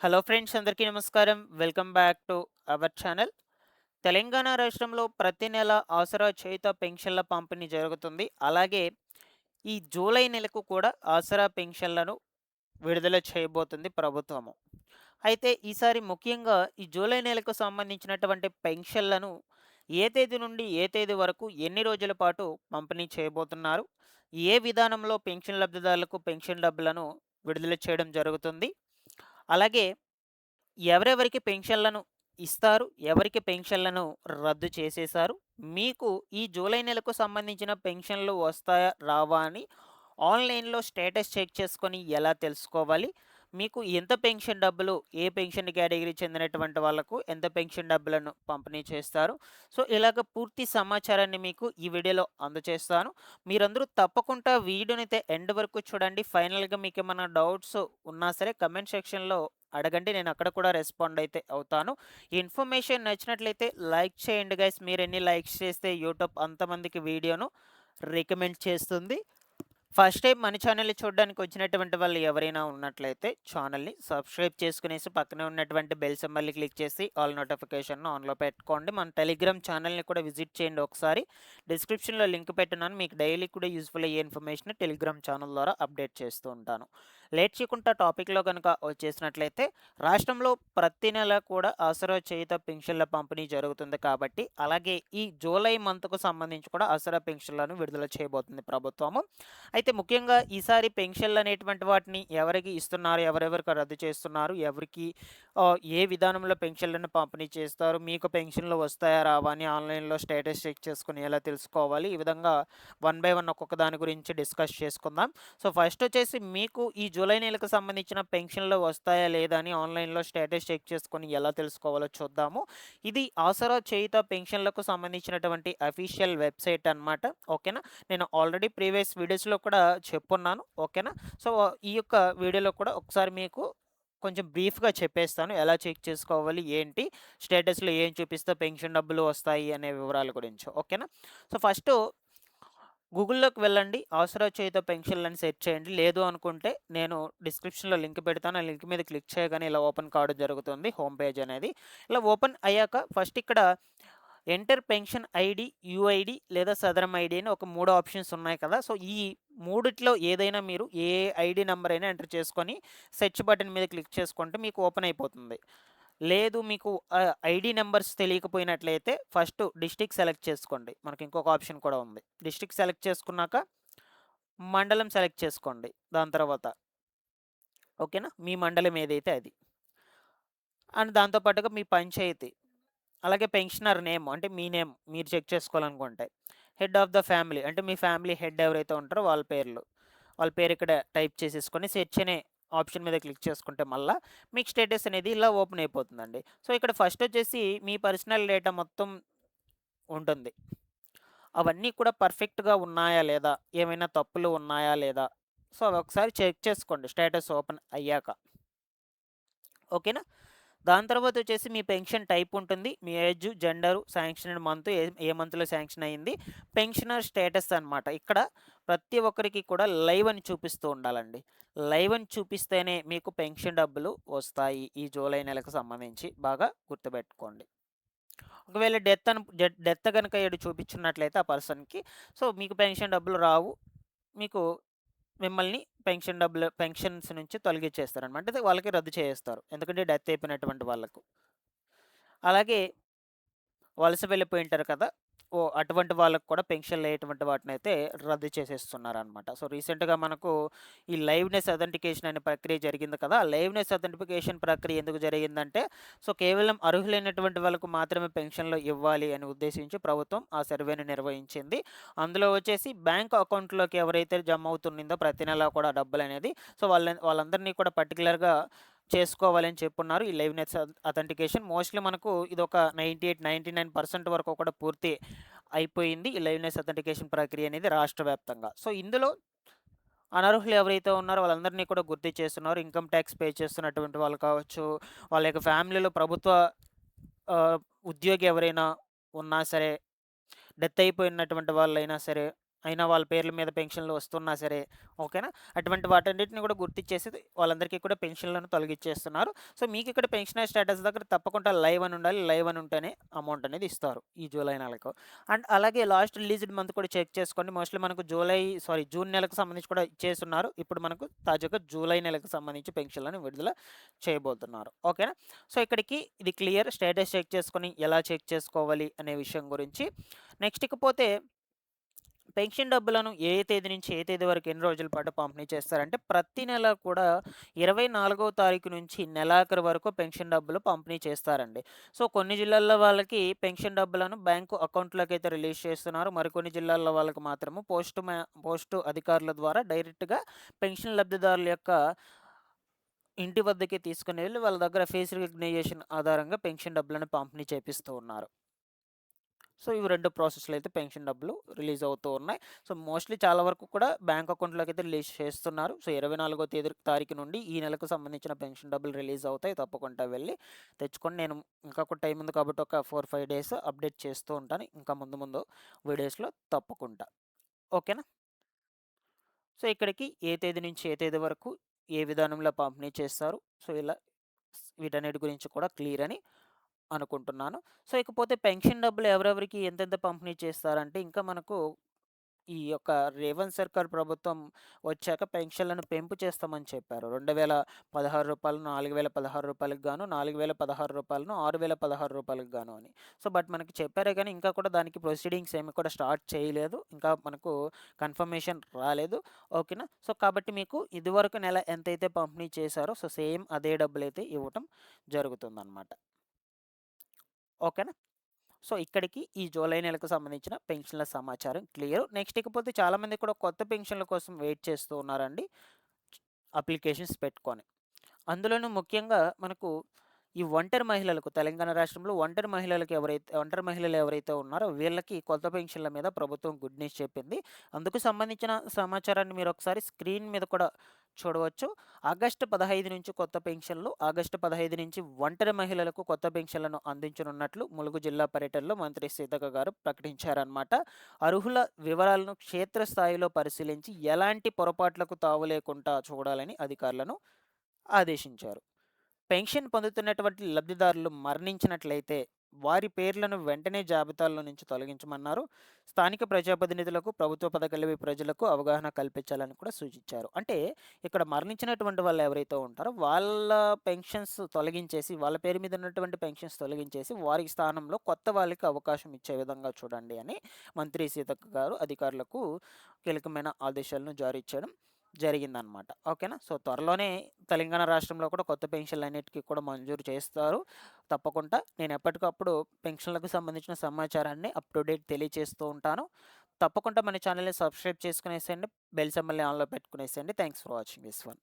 Hello friends, అందరికీ నమస్కారం. Welcome back to our channel. Telangana రాష్ట్రంలో ప్రతి నెల ఆసరా చేయుత పెన్షన్ల పంపిణీ జరుగుతుంది. అలాగే ఈ జూలై నెలకు కూడా ఆసరా పెన్షన్లను విడుదల చేయబోతుంది ప్రభుత్వము. అయితే ఈసారి ముఖ్యంగా ఈ జూలై నెలకు సంబంధించినటువంటి పెన్షన్లను ఏ తేదీ నుండి ఏ తేదీ వరకు ఎన్ని రోజుల పాటు పంపిణీ చేయబోతున్నారు? ఏ విధానంలో పెన్షన్ లబ్ధిదారులకు పెన్షన్ డబ్బులను విడుదల చేయడం జరుగుతుంది? అలాగే ఎవరెవరికి పెన్షన్లను ఇస్తారు? ఎవరికి పెన్షన్లను రద్దు చేసేశారు? మీకు ఈ జూలై నెలకు సంబంధించిన పెన్షన్లు వస్తాయా? రావా? అని ఆన్‌లైన్‌లో స్టేటస్ చెక్ చేసుకొని ఎలా తెలుసుకోవాలి? మీకు ఎంత పెన్షన్ డబ్బులు, ఏ పెన్షన్ కేటగిరీ చెందినటువంటి వాళ్ళకు ఎంత పెన్షన్ డబ్బులను పంపిణీ చేస్తారు? సో, ఇలాగ పూర్తి సమాచారాన్ని మీకు ఈ వీడియోలో అందజేస్తాను. మీరందరూ తప్పకుండా వీడియోనైతే ఎండ్ వరకు చూడండి. ఫైనల్‌గా మీకేమన్నా డౌట్స్ ఉన్నా సరే కమెంట్ సెక్షన్‌లో అడగండి. నేను అక్కడ కూడా రెస్పాండ్ అయితే అవుతాను. ఈ ఇన్ఫర్మేషన్ నచ్చినట్లయితే లైక్ చేయండి గైస్. మీరెన్ని లైక్స్ చేస్తే యూట్యూబ్ అంతమందికి వీడియోను రికమెండ్ చేస్తుంది. ఫస్ట్ టైం మన ఛానల్‌ని చూడడానికి వచ్చినటువంటి వాళ్ళు ఎవరైనా ఉన్నట్లయితే ఛానల్‌ని సబ్స్క్రైబ్ చేసుకునేసి పక్కనే ఉన్నటువంటి బెల్ సింబల్‌ని క్లిక్ చేసి ఆల్ నోటిఫికేషన్‌ను ఆన్‌లో పెట్టుకోండి. మన టెలిగ్రామ్ ఛానల్‌ని కూడా విజిట్ చేయండి ఒకసారి. డిస్క్రిప్షన్‌లో లింక్ పెట్టున్నాను. మీకు డైలీ కూడా యూజ్‌ఫుల్ అయ్యే ఇన్ఫర్మేషన్ టెలిగ్రామ్ ఛానల్ ద్వారా అప్డేట్ చేస్తూ ఉంటాను. లేట్ చేయకుండా టాపిక్‌లో గనుక వచ్చేసినట్లయితే రాష్ట్రంలో ప్రతి నెల కూడా ఆసరా చేయుత పెన్షన్ల పంపిణీ జరుగుతుంది కాబట్టి, అలాగే ఈ జూలై మంత్‌కు సంబంధించి కూడా ఆసరా పెన్షన్లను విడుదల చేయబోతుంది ప్రభుత్వము. అయితే ముఖ్యంగా ఈసారి పెన్షన్లు అనేటువంటి వాటిని ఎవరికి ఇస్తున్నారు? ఎవరెవరికి రద్దు చేస్తున్నారు? ఎవరికి ఏ విధానంలో పెన్షన్లను పంపిణీ చేస్తారు? మీకు పెన్షన్లు వస్తాయా? రావా? అని ఆన్‌లైన్‌లో స్టేటస్ చెక్ చేసుకొని ఎలా తెలుసుకోవాలి? ఈ విధంగా వన్ బై వన్ ఒక్కొక్క దాని గురించి డిస్కస్ చేసుకుందాం. సో, ఫస్ట్ వచ్చేసి మీకు ఈ జూలై నెలకు సంబంధించిన పెన్షన్లు వస్తాయా? లేదా? అని ఆన్‌లైన్‌లో స్టేటస్ చెక్ చేసుకొని ఎలా తెలుసుకోవాలో చూద్దాము. ఇది ఆసరా చేయుత పెన్షన్లకు సంబంధించినటువంటి అఫీషియల్ వెబ్‌సైట్ అన్నమాట. ఓకేనా? నేను ఆల్రెడీ ప్రీవియస్ వీడియోస్‌లో కూడా చెప్పున్నాను. ఓకేనా? సో, ఈ యొక్క వీడియోలో కూడా ఒకసారి మీకు కొంచెం బ్రీఫ్‌గా చెప్పేస్తాను. ఎలా చెక్ చేసుకోవాలి? ఏంటి? స్టేటస్‌లో ఏం చూపిస్తే పెన్షన్ డబ్బులు వస్తాయి అనే వివరాల గురించి. ఓకేనా? సో, ఫస్టు గూగుల్‌లోకి వెళ్ళండి. ఆసరా చేయుత పెన్షన్‌లని సెర్చ్ చేయండి. లేదు అనుకుంటే నేను డిస్క్రిప్షన్‌లో లింక్ పెడతాను. ఆ లింక్ మీద క్లిక్ చేయగానే ఇలా ఓపెన్ కావడం జరుగుతుంది హోమ్ పేజ్ అనేది. ఇలా ఓపెన్ అయ్యాక ఫస్ట్ ఇక్కడ ఎంటర్ పెన్షన్ ఐడీ, యూఐడీ లేదా సదరం ఐడీ అని ఒక 3 ఆప్షన్స్ ఉన్నాయి కదా! సో, ఈ మూడిట్లో ఏదైనా మీరు ఏ ఐడీ నంబర్ అయినా ఎంటర్ చేసుకొని సెర్చ్ బటన్ మీద క్లిక్ చేసుకుంటే మీకు ఓపెన్ అయిపోతుంది. లేదు మీకు ఐడీ నంబర్స్ తెలియకపోయినట్లయితే ఫస్ట్ డిస్ట్రిక్ట్ సెలెక్ట్ చేసుకోండి. మనకి ఇంకొక ఆప్షన్ కూడా ఉంది. డిస్ట్రిక్ట్ సెలెక్ట్ చేసుకున్నాక మండలం సెలెక్ట్ చేసుకోండి. దాని తర్వాత ఓకేనా? మీ మండలం ఏదైతే అది. అండ్ దాంతో పాటుగా మీ పంచాయతీ. అలాగే పెన్షనర్ నేమ్ అంటే మీ నేమ్ మీరు చెక్ చేసుకోవాలనుకుంటే. హెడ్ ఆఫ్ ద ఫ్యామిలీ అంటే మీ ఫ్యామిలీ హెడ్ ఎవరైతే ఉంటారో వాళ్ళ పేర్లు. వాళ్ళ పేరు ఇక్కడ టైప్ చేసేసుకొని సెర్చ్ అనే ఆప్షన్ మీద క్లిక్ చేసుకుంటే మళ్ళా మీకు స్టేటస్ అనేది ఇలా ఓపెన్ అయిపోతుందండి. సో, ఇక్కడ ఫస్ట్ వచ్చేసి మీ పర్సనల్ డేటా మొత్తం ఉంటుంది. అవన్నీ కూడా పర్ఫెక్ట్‌గా ఉన్నాయా లేదా? ఏమైనా తప్పులు ఉన్నాయా లేదా? సో, అవి ఒకసారి చెక్ చేసుకోండి స్టేటస్ ఓపెన్ అయ్యాక. ఓకేనా? దాని తర్వాత వచ్చేసి మీ పెన్షన్ టైప్ ఉంటుంది. మీ ఏజ్, జెండరు, శాంక్షన్డ్ మంత్ ఏ మంత్‌లో శాంక్షన్ అయింది. పెన్షనర్ స్టేటస్ అనమాట. ఇక్కడ ప్రతి ఒక్కరికి కూడా లైవ్ అని చూపిస్తూ ఉండాలండి. లైవ్ అని చూపిస్తేనే మీకు పెన్షన్ డబ్బులు వస్తాయి. ఈ జూలై నెలకు సంబంధించి బాగా గుర్తుపెట్టుకోండి. ఒకవేళ డెత్ గనుక ఈడ చూపించున్నట్లయితే ఆ పర్సన్‌కి సో, మీకు పెన్షన్ డబ్బులు రావు. మీకు మిమ్మల్ని పెన్షన్స్ నుంచి తొలగించేస్తారనమాట. అంటే వాళ్ళకి రద్దు చేసేస్తారు. ఎందుకంటే డెత్ అయిపోయినటువంటి వాళ్ళకు. అలాగే వలస వెళ్ళిపోయుంటారు కదా! అటువంటి వాళ్ళకి కూడా పెన్షన్‌లయ్యేటువంటి వాటినైతే రద్దు చేసేస్తున్నారనమాట. సో, రీసెంట్‌గా మనకు ఈ లైవ్‌నెస్ అథెంటికేషన్ అనే ప్రక్రియ జరిగింది కదా! ఆ లైవ్‌నెస్ అథెంటిఫికేషన్ ప్రక్రియ ఎందుకు జరిగిందంటే, సో, కేవలం అర్హులైనటువంటి వాళ్ళకు మాత్రమే పెన్షన్‌లు ఇవ్వాలి అని ఉద్దేశించి ప్రభుత్వం ఆ సర్వేను నిర్వహించింది. అందులో వచ్చేసి బ్యాంక్ అకౌంట్‌లోకి ఎవరైతే జమ అవుతున్నిందో ప్రతి నెలా కూడా డబ్బులనేది, సో, వాళ్ళందరినీ కూడా పర్టిక్యులర్‌గా చేసుకోవాలని చెప్పున్నారు. ఈ లైవ్‌నెస్ అథెంటికేషన్ మోస్ట్‌లీ మనకు ఇదొక 98, 99% వరకు కూడా పూర్తి అయిపోయింది. ఈ లైవ్‌నెస్ అథెంటికేషన్ ప్రక్రియ అనేది రాష్ట్ర వ్యాప్తంగా. సో, ఇందులో అనర్హులు ఎవరైతే ఉన్నారో వాళ్ళందరినీ కూడా గుర్తు చేస్తున్నారు. ఇన్‌కమ్ టాక్స్ పే చేస్తున్నటువంటి వాళ్ళు కావచ్చు, వాళ్ళ యొక్క ఫ్యామిలీలో ప్రభుత్వ ఆహ్, ఉద్యోగి ఎవరైనా ఉన్నా సరే, డెత్ అయిపోయినటువంటి వాళ్ళైనా సరే, అయినా వాళ్ళ పేర్ల మీద పెన్షన్లు వస్తున్నా సరే, ఓకేనా? అటువంటి వాటన్నిటిని కూడా గుర్తించేసి వాళ్ళందరికీ కూడా పెన్షన్లను తొలగించేస్తున్నారు. సో మీకు ఇక్కడ పెన్షనర్ స్టేటస్ దగ్గర తప్పకుండా లైవ్ అని ఉండాలి. లైవ్ అని ఉంటేనే అమౌంట్ అనేది ఇస్తారు ఈ జూలై నెలకు. అండ్ అలాగే లాస్ట్ రిలీజ్డ్ మంత్ కూడా చెక్ చేసుకోండి. మోస్ట్లీ మనకు జూన్ నెలకు సంబంధించి కూడా ఇచ్చేస్తున్నారు. ఇప్పుడు మనకు తాజాగా జూలై నెలకు సంబంధించి పెన్షన్లను విడుదల చేయబోతున్నారు. ఓకేనా? సో ఇక్కడికి ఇది క్లియర్. స్టేటస్ చెక్ చేసుకొని ఎలా చెక్ చేసుకోవాలి అనే విషయం గురించి. నెక్స్ట్ ఇకపోతే పెన్షన్ డబ్బులను ఏ తేదీ నుంచి ఏ తేదీ వరకు ఎన్ని రోజుల పాటు పంపిణీ చేస్తారంటే ప్రతి నెల కూడా 24వ తారీఖు నుంచి నెలాఖరు వరకు పెన్షన్ డబ్బులు పంపిణీ చేస్తారండి. సో కొన్ని జిల్లాల్లో వాళ్ళకి పెన్షన్ డబ్బులను బ్యాంకు అకౌంట్లోకి అయితే రిలీజ్ చేస్తున్నారు. మరికొన్ని జిల్లాల్లో వాళ్ళకి మాత్రము పోస్టు అధికారుల ద్వారా డైరెక్ట్గా పెన్షన్ లబ్ధిదారుల యొక్క ఇంటి వద్దకే తీసుకుని వెళ్ళి వాళ్ళ దగ్గర ఫేస్ రికగ్నైజేషన్ ఆధారంగా పెన్షన్ డబ్బులను పంపిణీ చేపిస్తూ ఉన్నారు. సో ఇవి 2 ప్రాసెస్‌లో అయితే పెన్షన్ డబ్బులు రిలీజ్ అవుతూ ఉన్నాయి. సో మోస్ట్‌లీ చాలా వరకు కూడా బ్యాంక్ అకౌంట్‌లోకి అయితే రిలీజ్ చేస్తున్నారు. సో 24వ తారీఖు నుండి ఈ నెలకు సంబంధించిన పెన్షన్ డబ్బులు రిలీజ్ అవుతాయి. తప్పకుండా వెళ్ళి తెచ్చుకోండి. నేను ఇంకా కూడా టైం ఉంది కాబట్టి ఒక 4, 5 డేస్ అప్డేట్ చేస్తూ ఉంటాను. ఇంకా ముందు వీడియోస్‌లో తప్పకుండా. ఓకేనా? సో ఇక్కడికి ఏ తేదీ నుంచి ఏ తేదీ వరకు ఏ విధానంలో పంపిణీ చేస్తారు. సో ఇలా వీటన్నిటి గురించి కూడా క్లియర్ అని అనుకుంటున్నాను. సో ఇకపోతే పెన్షన్ డబ్బులు ఎవరెవరికి ఎంతెంత పంపిణీ చేస్తారంటే ఇంకా మనకు ఈ యొక్క రేవంత్ సర్కార్ ప్రభుత్వం వచ్చాక పెన్షన్లను పెంపు చేస్తామని చెప్పారు. రూ. 2016 రూ. 4016 గాను, రూ. 4016 రూ. 6016 గాను అని. సో బట్ మనకి చెప్పారే కానీ ఇంకా కూడా దానికి ప్రొసీడింగ్స్ ఏమి కూడా స్టార్ట్ చేయలేదు. ఇంకా మనకు కన్ఫర్మేషన్ రాలేదు. ఓకేనా? సో కాబట్టి మీకు ఇదివరకు నెల ఎంతైతే పంపిణీ చేశారో సో సేమ్ అదే డబ్బులైతే ఇవ్వటం జరుగుతుందనమాట. ఓకేనా? సో ఇక్కడికి ఈ జూలై నెలకు సంబంధించిన పెన్షన్ల సమాచారం క్లియర్. నెక్స్ట్ ఇకపోతే చాలామంది కూడా కొత్త పెన్షన్ల కోసం వెయిట్ చేస్తూ ఉన్నారండి అప్లికేషన్స్ పెట్టుకొని. అందులోనూ ముఖ్యంగా మనకు ఈ ఒంటరి మహిళలకు తెలంగాణ రాష్ట్రంలో ఒంటరి మహిళలు ఎవరైతే ఉన్నారో వీళ్ళకి కొత్త పెన్షన్ల మీద ప్రభుత్వం గుడ్ న్యూస్ చెప్పింది. అందుకు సంబంధించిన సమాచారాన్ని మీరు ఒకసారి స్క్రీన్ మీద కూడా చూడవచ్చు. ఆగస్టు 15 నుంచి కొత్త పెన్షన్లు, ఆగస్టు 15 నుంచి ఒంటరి మహిళలకు కొత్త పెన్షన్లను అందించనున్నట్లు ములుగు జిల్లా పర్యటనలో మంత్రి సీతక్క గారు ప్రకటించారన్నమాట. అర్హుల వివరాలను క్షేత్రస్థాయిలో పరిశీలించి ఎలాంటి పొరపాట్లకు తావు లేకుండా చూడాలని అధికారులను ఆదేశించారు. పెన్షన్ పొందుతున్నటువంటి లబ్ధిదారులు మరణించినట్లయితే వారి పేర్లను వెంటనే జాబితాల్లో నుంచి తొలగించమన్నారు. స్థానిక ప్రజాప్రతినిధులకు ప్రభుత్వ పథకాలవి ప్రజలకు అవగాహన కల్పించాలని కూడా సూచించారు. అంటే ఇక్కడ మరణించినటువంటి వాళ్ళు ఎవరైతే ఉంటారో వాళ్ళ పెన్షన్స్ తొలగించేసి వాళ్ళ పేరు మీద ఉన్నటువంటి పెన్షన్స్ తొలగించేసి వారి స్థానంలో కొత్త వాళ్ళకి అవకాశం ఇచ్చే విధంగా చూడండి అని మంత్రి సీతక్క గారు అధికారులకు కీలకమైన ఆదేశాలను జారీ చేయడం జరిగిందనమాట. ఓకేనా? సో త్వరలోనే తెలంగాణ రాష్ట్రంలో కూడా కొత్త పెన్షన్లన్నిటికీ కూడా మంజూరు చేస్తారు. తప్పకుండా నేను ఎప్పటికప్పుడు పెన్షన్లకు సంబంధించిన సమాచారాన్ని అప్ టు డేట్ తెలియచేస్తూ ఉంటాను. తప్పకుండా మన ఛానల్‌ని సబ్స్క్రైబ్ చేసుకునేసేయండి. బెల్ సింబల్‌ని ఆన్‌లో పెట్టుకునేసేయండి. Thanks for watching this one.